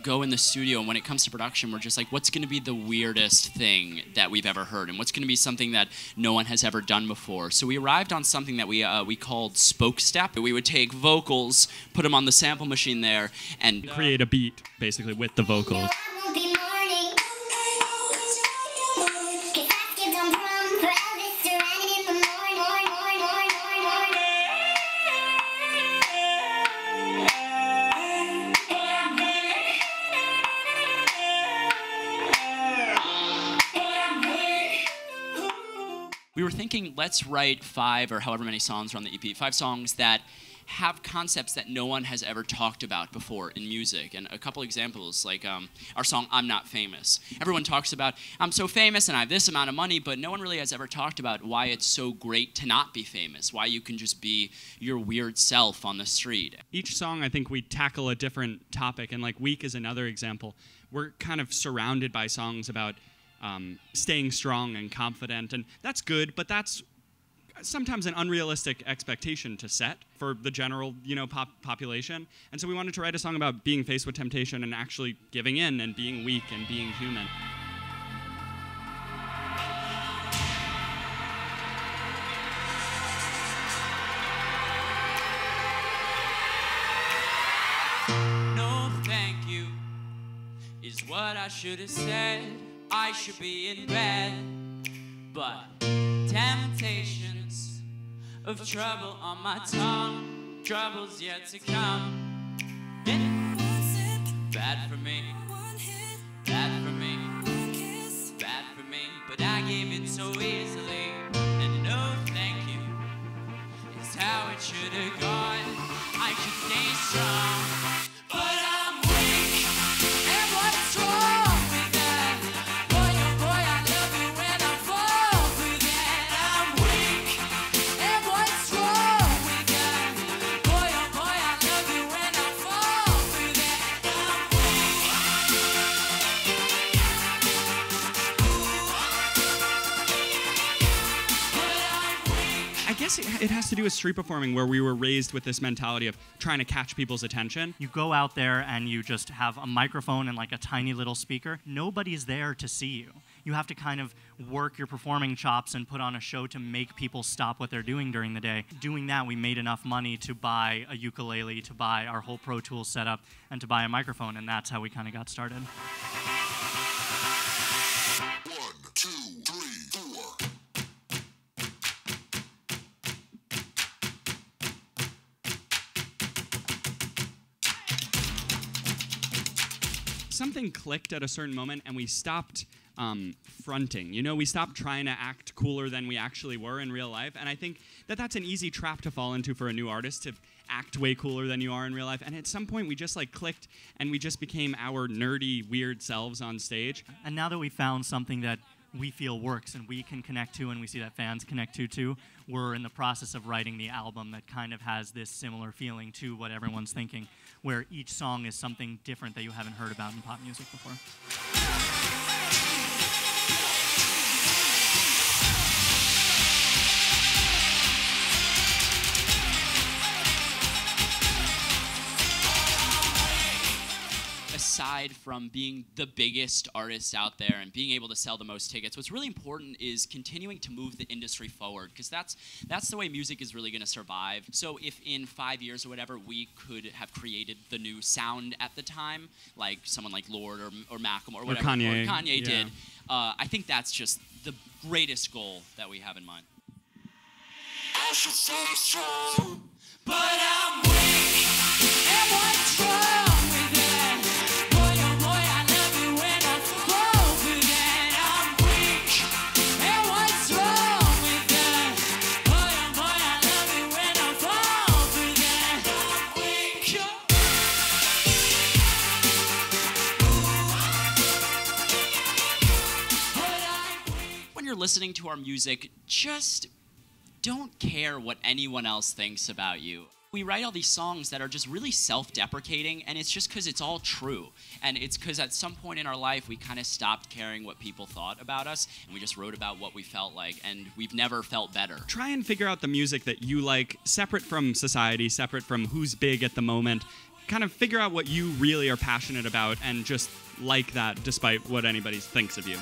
go in the studio, and when it comes to production, we're just like, what's going to be the weirdest thing that we've ever heard, and what's going to be something that no one has ever done before? So we arrived on something that we called spoke step. We would take vocals, put them on the sample machine there, and create a beat basically with the vocals. We were thinking, let's write 5 or however many songs are on the EP, 5 songs that have concepts that no one has ever talked about before in music. And a couple examples, like our song, I'm Not Famous. Everyone talks about, I'm so famous and I have this amount of money, but no one really has ever talked about why it's so great to not be famous, why you can just be your weird self on the street. Each song, I think we tackle a different topic, and like Weak is another example. We're kind of surrounded by songs about staying strong and confident, and that's good, but that's sometimes an unrealistic expectation to set for the general, population. And so we wanted to write a song about being faced with temptation and actually giving in and being weak and being human. No, thank you is what I should have said. I should be in bed, but temptations of trouble on my tongue, troubles yet to come. Bad for me, bad for me, bad for me, but I gave it so easily. And no thank you is how it should have gone. I should stay strong, but I'm weak, and what's wrong with that? Boy, oh boy, I love you when I fall through that. I'm weak, and what's wrong with that? Boy, oh boy, I love you when I fall through that. I guess it has to do with street performing, where we were raised with this mentality of trying to catch people's attention. You go out there and you just have a microphone and like a tiny little speaker. Nobody's there to see you. You have to kind of work your performing chops and put on a show to make people stop what they're doing during the day. Doing that, we made enough money to buy a ukulele, to buy our whole Pro Tools setup, and to buy a microphone, and that's how we kind of got started. 1, 2, 3, 4. Something clicked at a certain moment, and we stopped fronting. We stopped trying to act cooler than we actually were in real life. And I think that that's an easy trap to fall into for a new artist, to act way cooler than you are in real life. And at some point, we just clicked, and we just became our nerdy, weird selves on stage. And now that we found something that we feel works and we can connect to, and we see that fans connect to too, we're in the process of writing the album that kind of has this similar feeling to what everyone's thinking, where each song is something different that you haven't heard about in pop music before. Aside from being the biggest artist out there and being able to sell the most tickets, what's really important is continuing to move the industry forward, because that's the way music is really going to survive. So if in 5 years or whatever we could have created the new sound at the time, like someone like Lord or Malcolm or whatever, or Kanye yeah. did, I think that's just the greatest goal that we have in mind. I should stay strong, but I'm weak, and what's wrong with that? Boy, oh boy, I love you when I fall through that. I'm weak, and what's wrong with that? Boy, oh boy, I love you when I fall through that. I'm weak. When you're listening to our music, just don't care what anyone else thinks about you. We write all these songs that are just really self-deprecating, and it's just because it's all true. And it's because at some point in our life, we kind of stopped caring what people thought about us, and we just wrote about what we felt like, and we've never felt better. Try and figure out the music that you like, separate from society, separate from who's big at the moment. kind of figure out what you really are passionate about and just like that despite what anybody thinks of you.